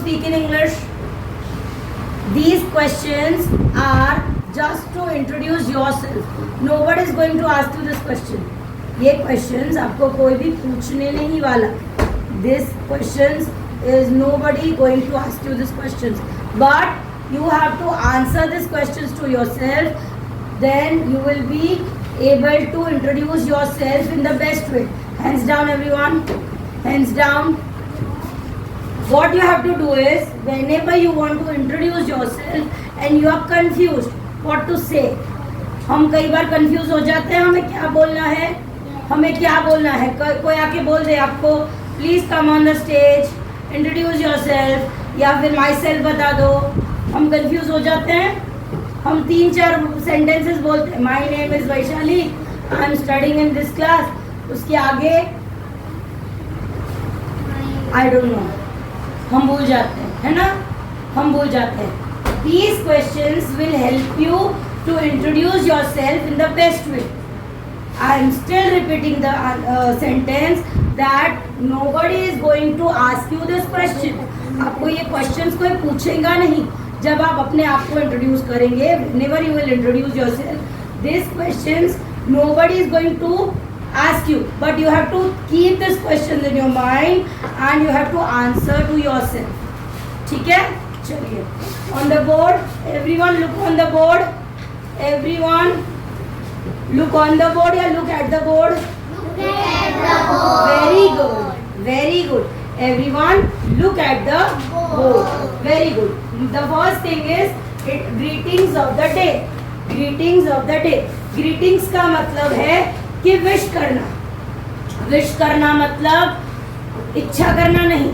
speak in English. These questions are just to introduce yourself. Nobody is going to ask you this question. ये questions आपको कोई भी पूछने नहीं वाला. This questions is nobody going to ask you these questions. But you have to answer these questions to yourself. Then you will be able to introduce yourself in the best way. Hands down, everyone. Hands down. What you have to do is, whenever you want to introduce yourself and you are confused what to say, हम कई बार confuse हो जाते हैं हमें क्या बोलना है, हमें क्या बोलना है. कोई आके बोल दे आपको please come on the stage, introduce yourself, या फिर माई सेल्फ बता दो. हम कंफ्यूज हो जाते हैं. हम 3-4 सेंटेंसेस बोलते हैं. माई name is Vaishali, I am studying in this class. उसके आगे आई डोंट नो, हम भूल जाते हैं, है ना, हम भूल जाते हैं. These questions will help you to introduce yourself in the best way. I am still repeating the sentence that nobody is going to ask you this question. आपको ये questions कोई पूछेगा नहीं. जब आप अपने आप को introduce करेंगे, whenever you will introduce yourself, these questions nobody is going to ask you, but you have to keep this questions in your mind and you have to answer to yourself. ठीक है, चलिए. On the board, everyone look on the board. Everyone look on the board या look at the board. Look at the board. Very good, very good. Everyone look at the board. Very good. The first thing is greetings of the day. Greetings of the day. Greetings का मतलब है कि wish करना. Wish करना मतलब इच्छा करना नहीं,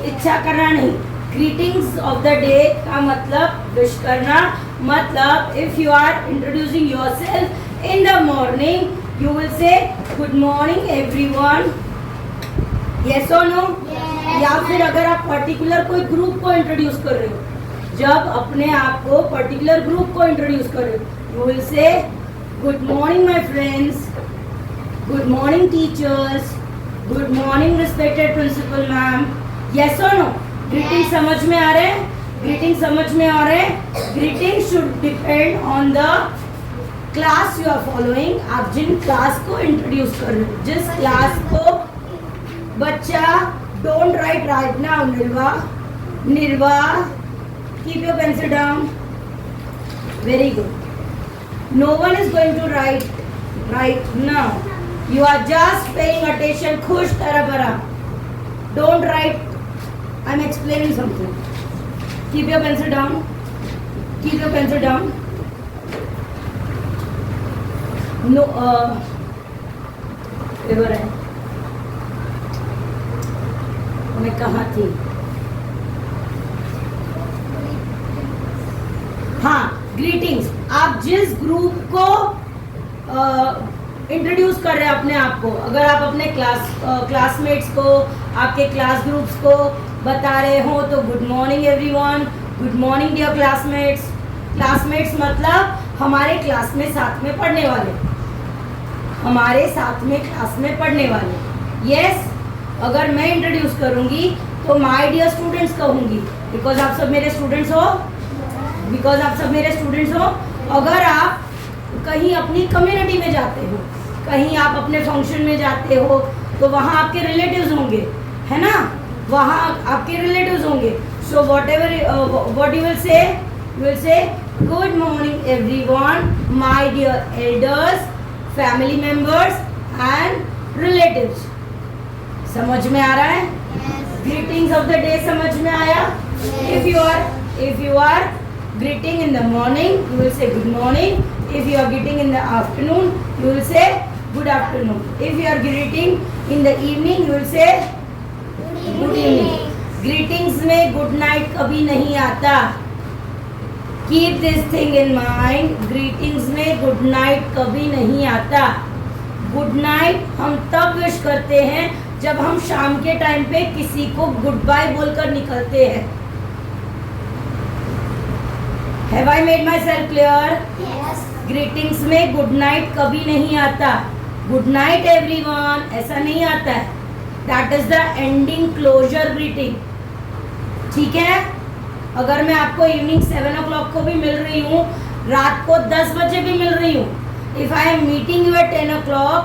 इच्छा करना नहीं. ग्रीटिंग्स ऑफ द डे का मतलब विश करना. मतलब if you are introducing yourself in the morning, you will say good morning everyone. Yes or no? या फिर अगर आप पर्टिकुलर कोई ग्रुप को इंट्रोड्यूस कर रहे हो, जब अपने आप को पर्टिकुलर ग्रुप को इंट्रोड्यूस कर रहे हो, you will say good morning my friends, good morning teachers, good morning respected principal ma'am. Yes or no? Greeting समझ में आ रहे हैं? ग्रीटिंग समझ में आ रहे हैं? Greeting should depend on the class you are following. आप जिन क्लास को इंट्रोड्यूस कर रहे हो, जिस क्लास को. बच्चा don't write right now. Nirva keep your pencil down. Very good. No one is going to write now. You are just paying attention. खुश तरह भरा. Don't write. I am explaining something. Keep your pencil down. Keep your pencil down. No, where है? मैं कहाँ थी? हाँ, greetings. आप जिस ग्रुप को इंट्रोड्यूस कर रहे हैं अपने आप को, अगर आप अपने क्लासमेट्स को, आपके क्लास ग्रुप्स को बता रहे हो तो good morning everyone, good morning dear classmates. Classmates मतलब हमारे क्लास में साथ में पढ़ने वाले, हमारे साथ में क्लास में पढ़ने वाले. यस, अगर मैं इंट्रोड्यूस करूंगी तो माय डियर स्टूडेंट्स कहूंगी, बिकॉज आप सब मेरे स्टूडेंट्स हो, बिकॉज आप सब मेरे स्टूडेंट्स हो. अगर आप कहीं अपनी कम्युनिटी में जाते हो, कहीं आप अपने फंक्शन में जाते हो, तो वहाँ आपके रिलेटिव्स होंगे, है ना, वहाँ आपके रिलेटिव्स होंगे. So what you will say, you will say good morning everyone, my dear elders, family members and relatives. समझ में आ रहा है? ग्रीटिंग्स ऑफ द डे समझ में आया? If you are greeting in the morning, you will say good morning. If you are greeting in the afternoon, you will say good afternoon. If you are greeting in the evening, you will say good evening. Greetings में good night कभी नहीं आता. Keep this thing in mind. Greetings में good night कभी नहीं आता. Good night हम तब विश करते हैं जब हम शाम के टाइम पे किसी को गुड बाय बोलकर निकलते हैं. Have I made myself clear? Yes. Greetings में गुड नाइट कभी नहीं आता. गुड नाइट एवरीवन ऐसा नहीं आता है. That is the ending closure greeting. ठीक है? अगर मैं आपको इवनिंग 7 o'clock को भी मिल रही हूँ, रात को 10 बजे भी मिल रही हूँ, if I am meeting you at 10 o'clock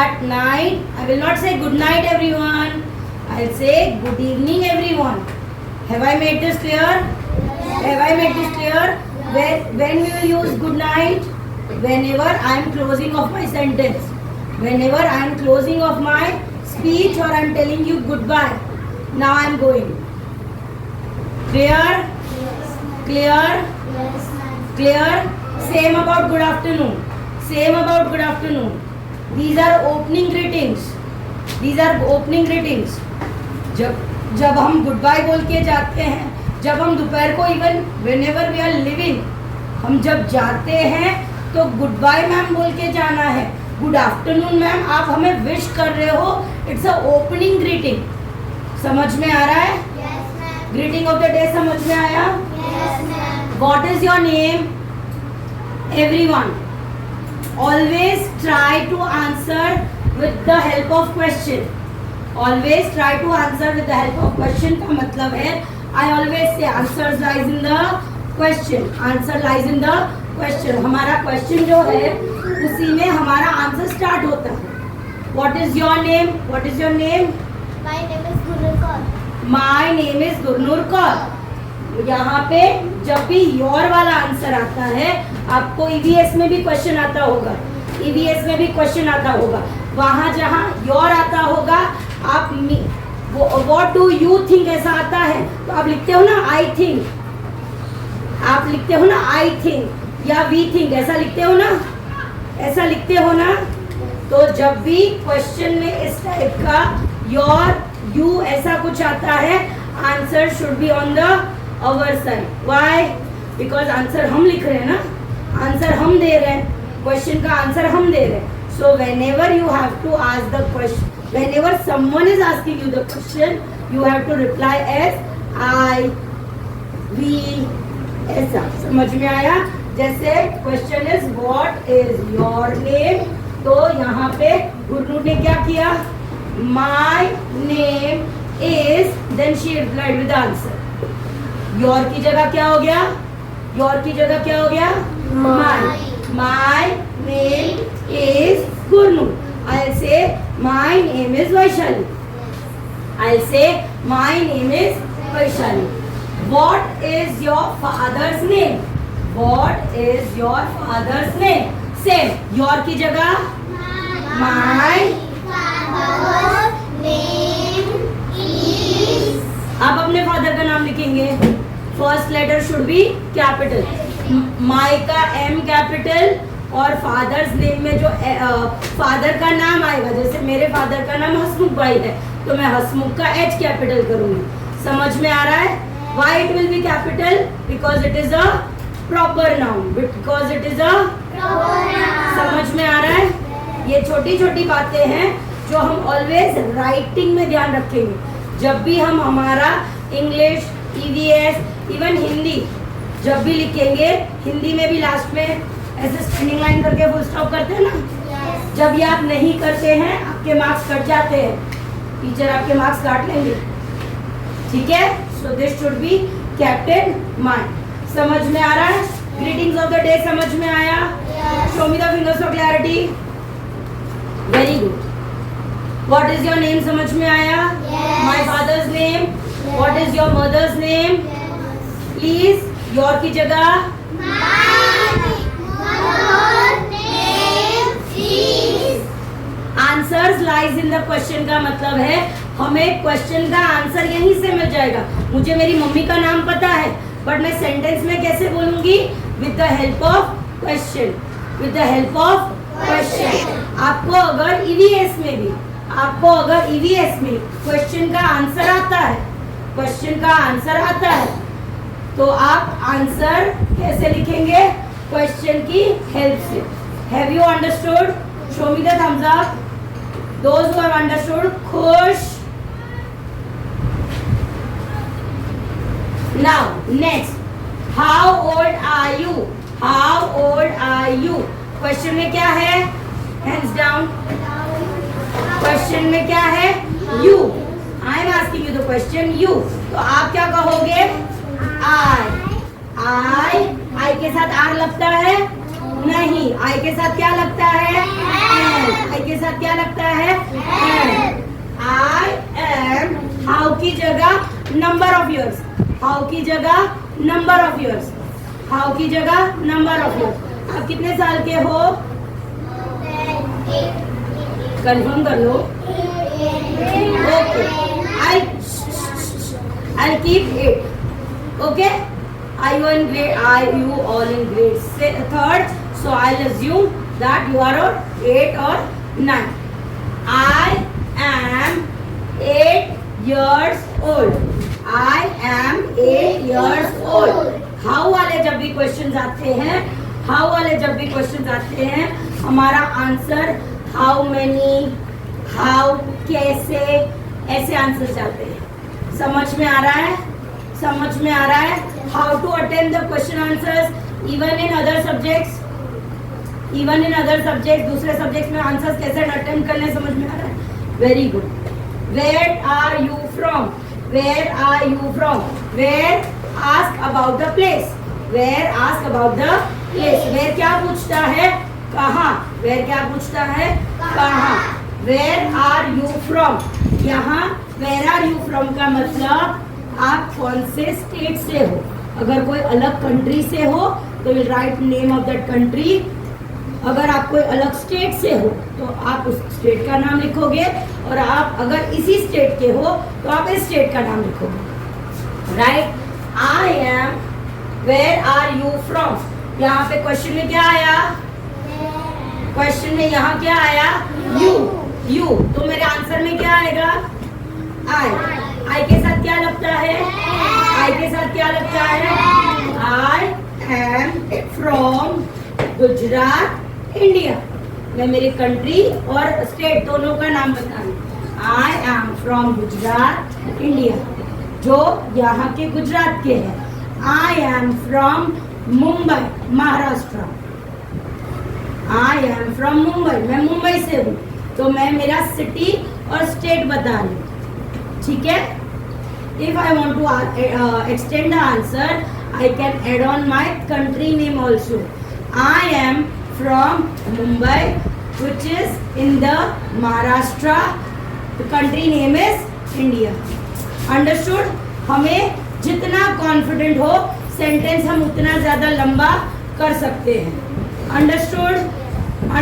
at night, I will not say good night everyone, I will say good evening everyone. Have I made this clear? Have I made this clear? When we will use good night? Whenever I am closing of my sentence, whenever I am closing of my speech or I am telling you goodbye. Now I am going. Clear? Clear? Clear? Same about good afternoon. Same about good afternoon. These are opening greetings. These are opening greetings. जब हम good bye बोल के जाते हैं, जब हम दोपहर को even whenever we are leaving, हम जब जाते हैं तो गुड बाय मैम बोल के जाना है. गुड आफ्टरनून मैम, आप हमें विश कर रहे हो, इट्स अ ओपनिंग ग्रीटिंग. समझ में आ रहा है? ग्रीटिंग ऑफ द डे समझ में आया? What is your name? Everyone always try to answer with the help of question. Always try to answer with the help of question का मतलब है I always say answer lies in the question. Answer lies in the question. हमारा question जो है उसी में हमारा answer start होता है. What is your name? What is your name? My name is Gurnur Kaur. My name is Gurnoor Kaur. यहाँ पे जब भी योर वाला आंसर आता है, आपको ईवीएस में भी क्वेश्चन आता होगा, ईवीएस में भी क्वेश्चन आता होगा. वहाँ जहाँ योर आता होगा, आप व्हाट डू यू थिंक ऐसा आता है तो आप लिखते हो ना आई थिंक. आप लिखते हो ना आई थिंक या वी थिंक, ऐसा लिखते हो ना, ऐसा लिखते हो ना. तो जब भी क्वेश्चन में इस टाइप का योर यू ऐसा कुछ आता है, answer should be on the our side. Why? Because answer हम लिख रहे हैं ना, आंसर हम दे रहे हैं, क्वेश्चन का आंसर हम दे रहे हैं. So whenever you have to ask the question, whenever someone is asking you the question, you have to reply as I, we, ऐसा. समझ में आया? जैसे question is what is your name, तो यहाँ पे गुरनूर ने क्या किया? My name is, then she replied with answer. Your की जगह क्या हो गया? योर की जगह क्या हो गया? My. My name is Gurnoor. I say my name is Vaishali. I say my name is Vaishali. What is your father's name? What is your father's name? Same. Your की जगह my father's name is. आप अपने father का नाम लिखेंगे. First letter should be capital. My का M capital और father's name में जो फादर का नाम आएगा, जैसे मेरे फादर का नाम हसमुख भाई है तो मैं हसमुख का एच कैपिटल करूंगी. समझ में आ रहा है? Why it will be capital? Because it is a proper noun. Because it is a Proper noun. समझ में आ रहा है? ये छोटी छोटी बातें हैं जो हम ऑलवेज राइटिंग में ध्यान रखेंगे. जब भी हम हमारा इंग्लिश, ईवीएस, इवन हिंदी जब भी लिखेंगे, हिंदी में भी लास्ट में ऐसे स्टैंडिंग लाइन करके फुल स्टॉप करते हैं ना. Yes. जब ये आप नहीं करते हैं, आपके मार्क्स कट जाते हैं, टीचर आपके मार्क्स काट लेंगे. ठीक है? So this should be kept in mind. समझ में आ रहा है? Greetings of the day समझ में आया? Yes. Show me the fingers for clarity. Very good. What is your name समझ में आया? Yes. My father's name. Yes. What is your mother's name? Yes. Please, your की जगह My mother's name is. Answers lies in the question का मतलब है हमें question का आंसर यहीं से मिल जाएगा. मुझे मेरी मम्मी का नाम पता है, बट मैं सेंटेंस में कैसे बोलूंगी? With the help of question. With the help of question. आपको अगर ईवीएस में भी, आपको अगर ईवीएस में क्वेश्चन का आंसर आता है, क्वेश्चन का आंसर आता है, तो आप आंसर कैसे लिखेंगे? क्वेश्चन की हेल्प से. Have you understood? Show me the thumbs up. Those who have understood, खुश. Now next, how old are you? How old are you? Question में क्या है? Hands down. Question में क्या है? You. I am asking you the question. You. तो तो आप क्या कहोगे? आई के साथ आर लगता है? नहीं। आई के साथ क्या लगता है? एम। आई के साथ क्या लगता है? एम। I am. हाउ की जगह नंबर ऑफ इयर्स। हाउ की जगह नंबर ऑफ इयर्स। हाउ की जगह नंबर ऑफ इयर्स। आप कितने साल के हो? कंफर्म कर लो। Okay. I'll keep it. Okay? Are you in grade? Are you all in grade third? So I'll assume that you are on 8 or 9. I am 8 years old. I am 8 years old. How वाले जब भी questions आते हैं, how वाले जब भी questions आते हैं, हमारा आंसर how many, how, कैसे, ऐसे आंसर जाते हैं। समझ में आ रहा है? समझ में आ रहा है? How to attempt the question answers even in other subjects. Even in other subject, दूसरे सब्जेक्ट्स में आंसर्स कैसे अटेम्प्ट करने समझ में आ रहा है? Very good. Where are you from? Where are you from? Where ask about the place. Where ask about the place. Where क्या पूछता है? कहाँ। वेयर क्या पूछता है? कहाँ। Where are you from? यहाँ वेयर आर यू फ्रॉम का मतलब आप कौन से स्टेट से हो। अगर कोई अलग कंट्री से हो तो will write name of that country. अगर आप कोई अलग स्टेट से हो तो आप उस स्टेट का नाम लिखोगे, और आप अगर इसी स्टेट के हो तो आप इस स्टेट का नाम लिखोगे। Right? I am. Where are you from? यहाँ पे क्वेश्चन में क्या आया? क्वेश्चन में यहाँ क्या आया? यू। तो मेरे आंसर में क्या आएगा? आई के साथ क्या लगता है? आई के साथ क्या लगता है? I am from Gujarat India. मैं मेरी कंट्री और स्टेट दोनों का नाम बता रही हूँ। I am from Gujarat India, जो यहाँ के गुजरात के हैं। I am from Mumbai Maharashtra. I am from Mumbai, मैं मुंबई से हूँ, तो मैं मेरा सिटी और स्टेट बता रही हूँ। ठीक है? If I want to extend the answer, I can add on my country name also. I am from Mumbai, which is in the Maharashtra. The country name is India. Understood? हमें जितना confident हो sentence हम उतना ज़्यादा लंबा कर सकते हैं। Understood?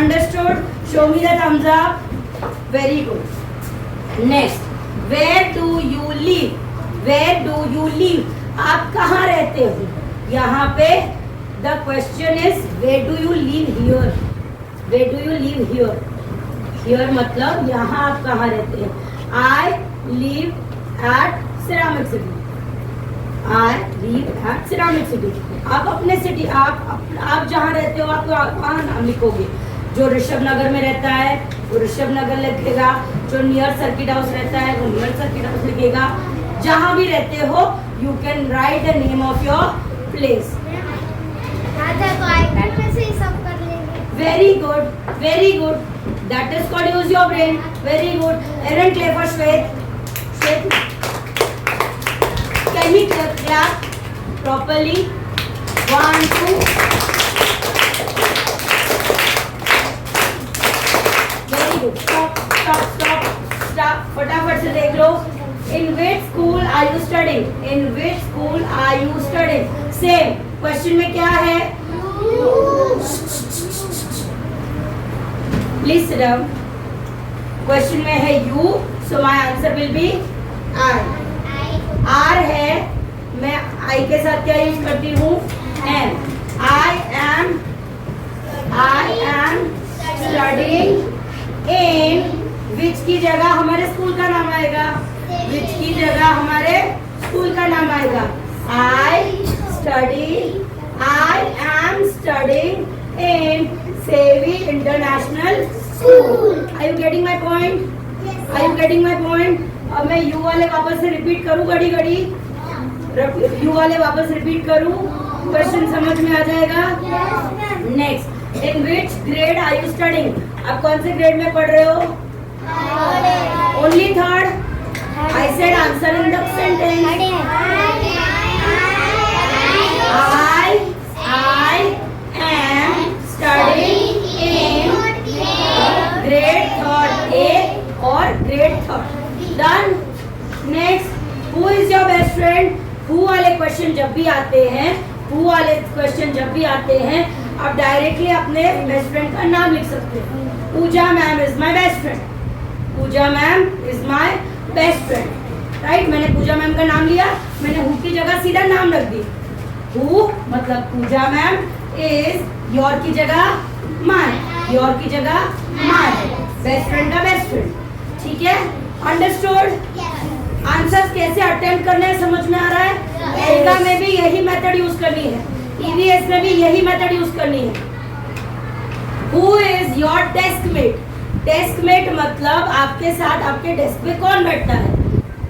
Understood? Show me the thumbs up. Very good. Next, where do you live? Where do you live? आप कहाँ रहते हो? यहाँ पे the question is where do you live here? Where do you live here? Here मतलब यहाँ आप कहाँ रहते हैं? I live at Ceramic City. I live at Ceramic City. आप अपने सिटी, आप जहाँ रहते हो आप वहाँ नाम लिखोगे। जो ऋषभ नगर में रहता है वो ऋषभ नगर लिखेगा, जो नियर सर्किट हाउस रहता है वो नियर सर्किट हाउस लिखेगा। जहाँ भी रहते हो you can write the name of your place. राजा तो iPad में से ही सब कर लेंगे। Very good, very good. That is called use your brain. Very good. Aaron, clap for Shwet. Shwet. Can we clap properly? 1, 2. Very good. Stop, stop, stop, stop. फटाफट से देख लो। In which school are you studying? In which school are you studying? Same. Question में क्या है? Please sit down. Question में है you, so my answer will be I. R है, मैं I के साथ क्या यूज करती हूँ? M. I am studying in which की जगह हमारे स्कूल का नाम आएगा? which की जगह हमारे स्कूल का नाम आएगा? I am studying in Sevi International School. Are you getting my point? Are you getting my point? अब मैं U वाले वापस से रिपीट करूँ घड़ी घड़ी? U वाले वापस रिपीट करूँ? क्वेश्चन समझ में आ जाएगा? Next, in which grade are you studying? आप कौन से ग्रेड में पढ़ रहे हो? Only third? I said answer in the sentence. I am studying in grade 3rd A or grade 3rd. Done. Next, who is your best friend? Who वाले question जब भी आते हैं, who वाले क्वेश्चन जब भी आते हैं, आप डायरेक्टली अपने बेस्ट फ्रेंड का नाम लिख सकते हैं. Pooja ma'am is my best friend. Pooja ma'am is my best friend. Right, मैंने पूजा मैम का नाम लिया, मैंने हु की जगह सीधा नाम रख दी. हु मतलब पूजा मैम इज योर की जगह माय, योर की जगह माय, बेस्ट फ्रेंड का बेस्ट फ्रेंड. ठीक है, अंडरस्टूड. आंसर्स कैसे अटेम्प्ट करने हैं समझ में आ रहा है. एल्गा में भी यही मेथड यूज करनी है, ईवीएस में भी यही मेथड यूज करनी है. Who is your deskmate? Deskmate मतलब आपके साथ आपके डेस्क पे कौन बैठता है.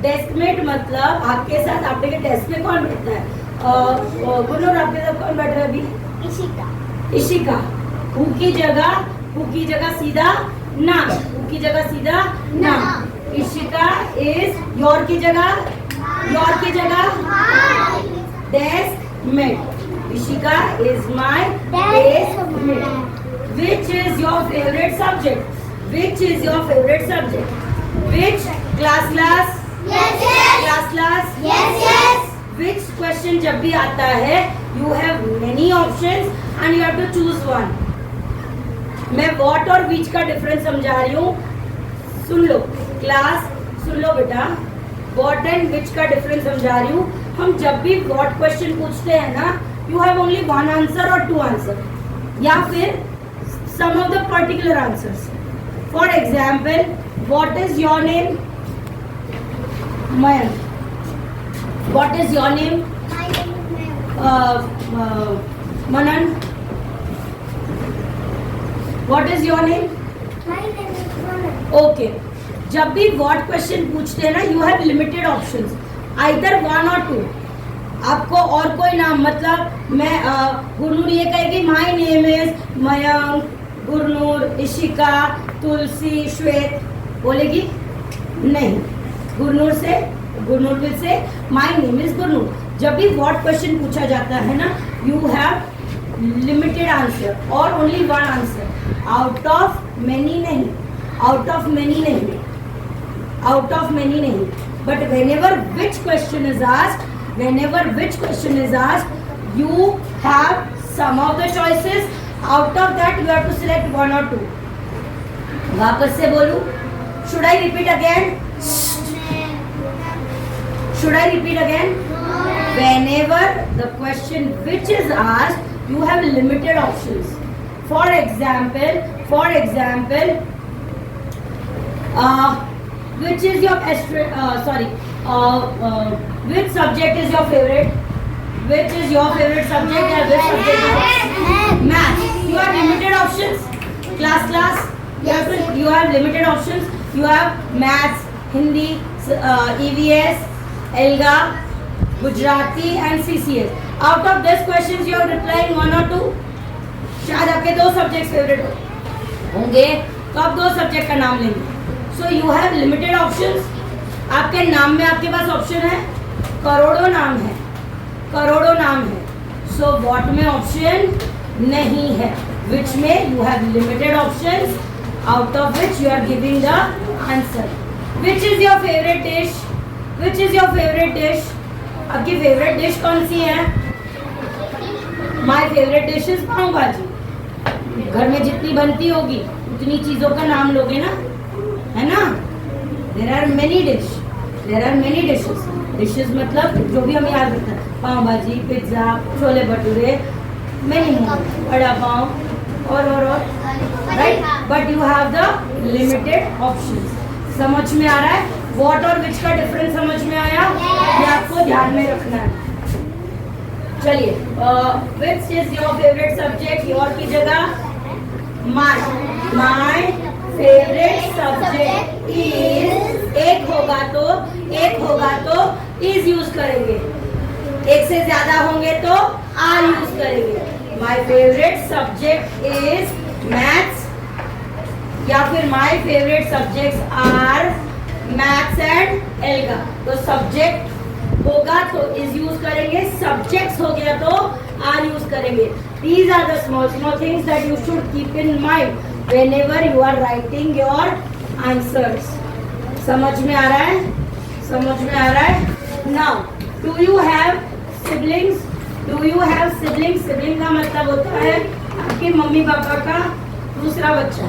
डेस्कमेट मतलब आपके साथ आपके डेस्क पे कौन बैठता है. गुनूर आपके साथ कौन बैठ रहा है अभी? इशिका. हु की जगह सीधा नाम, हु की जगह सीधा नाम. इशिका इज योर की जगह deskmate. Ishika is my deskmate. Which is your favorite subject? Which is your favorite subject? Which class? Class? Yes. Which question जब भी आता है, you have many options and you have to choose one. मैं what और which का difference समझा रही हूँ, सुन लो. क्लास सुन लो बेटा, what and which का डिफरेंस समझा रही हूँ. हम जब भी what क्वेश्चन पूछते हैं ना, you have only one answer or two answer, या फिर some of the particular answers. For example, what is your name? Mayank. What is your name? My name is Mayank. Manan. What is your name? My name is Mayank. Okay. जब भी what question पूछते हैं ना, you have limited options. Either one or two. आपको और कोई नाम, मतलब मैं गुरनूर ये कहेगी my name is Mayank, Gurnoor, Ishika, तुलसी, श्वेत, बोलेगी नहीं. गुरनूर फिर से माय नेम इज गुरनूर. जब भी व्हाट क्वेश्चन पूछा जाता है ना, यू हैव लिमिटेड आंसर और only one answer. Out of many नहीं. But whenever which question is asked, you have some of the choices. Out of that you have to select one or two. वापस से बोलूं? Should I repeat again? Whenever the question which is asked, you have limited options. For example, which is your which subject is your favorite? Which is your favorite subject? Or which subject is math? You have limited options. Class. You have limited options. You have maths, Hindi, EVS, ELGA, Gujarati and CCS. Out of these questions you are replying one or two. शायद आपके दो subject favourite होंगे, तो आप दो subject का नाम लेंगे. So you have limited options. आपके नाम में आपके पास ऑप्शन है, करोड़ों नाम है. So what में ऑप्शन नहीं है. Which में you have limited options, out of which you are giving the answer. Which is your favorite dish? आपकी फेवरेट डिश कौन सी है? माई फेवरेट डिश इज पाव भाजी. घर में जितनी बनती होगी उतनी चीजों का नाम लोगे ना, है ना. There are many dishes. Dishes मतलब जो भी हमें याद रखता है, pav bhaji, pizza, chole bhature, many more, vada pav और right. But you have the limited options. समझ में आ रहा है? व्हाट और विच का डिफरेंस समझ में आया? ये आपको ध्यान में रखना है. चलिए, which is your favourite subject? Your की जगह माय फेवरेट सब्जेक्ट इज. एक होगा तो इज यूज करेंगे, एक से ज्यादा होंगे तो आर यूज करेंगे. My favourite subject is maths, या फिर my favourite subjects are maths and एल्गा। तो सब्जेक्ट होगा तो इज यूज करेंगे, सब्जेक्ट्स हो गया तो आर यूज करेंगे। These are the small small things that you should keep in mind whenever you are writing your answers. समझ में आ रहा है? समझ में आ रहा है? Now do you have siblings? Do you have siblings? Sibling का मतलब होता है आपके मम्मी पापा का दूसरा बच्चा।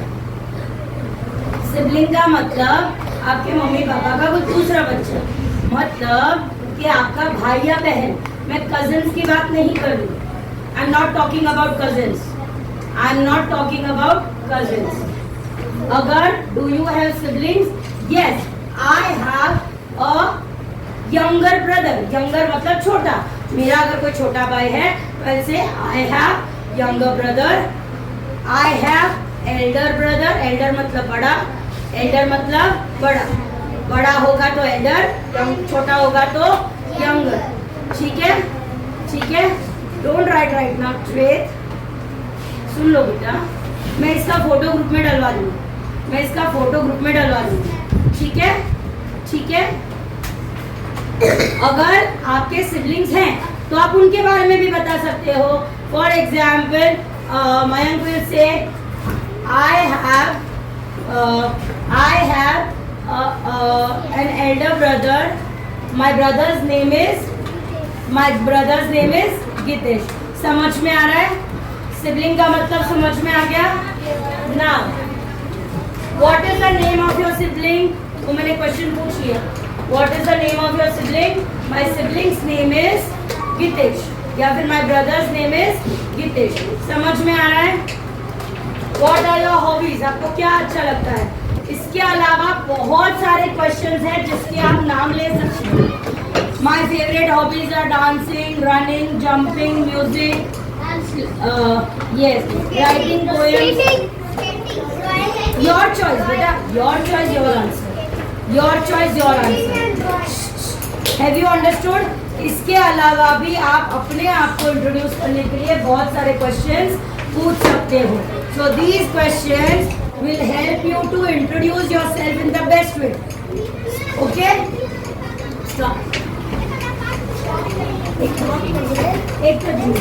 सिबलिंग का मतलब आपके मम्मी पापा का कोई दूसरा बच्चा, मतलब कि आपका भाई या बहन। मैं कजिन्स की बात नहीं कर रही, I am not talking about cousins, I am not talking about cousins. अगर do you have siblings? Yes, I have a younger brother. Younger मतलब छोटा। मेरा अगर कोई छोटा भाई है तो ऐसे I have younger brother. I have Elder brother. Elder मतलब बड़ा, एल्डर मतलब बड़ा। बड़ा होगा तो एल्डर, छोटा होगा तो यंगर। ठीक है? ठीक है? डोंट राइट राइट नाउ श्वेत, सुन लो बेटा, मैं इसका फोटो ग्रुप में डलवा दूंगी, मैं इसका फोटो ग्रुप में डलवा दूंगी। ठीक है? ठीक है? अगर आपके सिबलिंग्स हैं तो आप उनके बारे में भी बता सकते हो। For example Mayank will say I have an elder brother. My brother's name is Gitesh. समझ में आ रहा है? सिबलिंग का मतलब समझ में आ गया? Now, what is the name of your sibling? तो मैंने क्वेश्चन पूछ लिया। What is the name of your sibling? My sibling's name is Gitesh. या फिर my brother's name is Gitesh. समझ में आ रहा है? What are your hobbies? आपको क्या अच्छा लगता है? इसके अलावा बहुत सारे क्वेश्चंस हैं जिसके आप नाम ले सकते हैं। My favourite hobbies are dancing, running, jumping, music, yes, writing poems. Your choice बेटा, your choice your answer, your choice your answer. Have you understood? इसके अलावा भी आप अपने आप को इंट्रोड्यूस करने के लिए बहुत सारे क्वेश्चंस पूछ सकते हो। So these questions will help you to introduce yourself in the best way. Okay? Stop. एक चलिए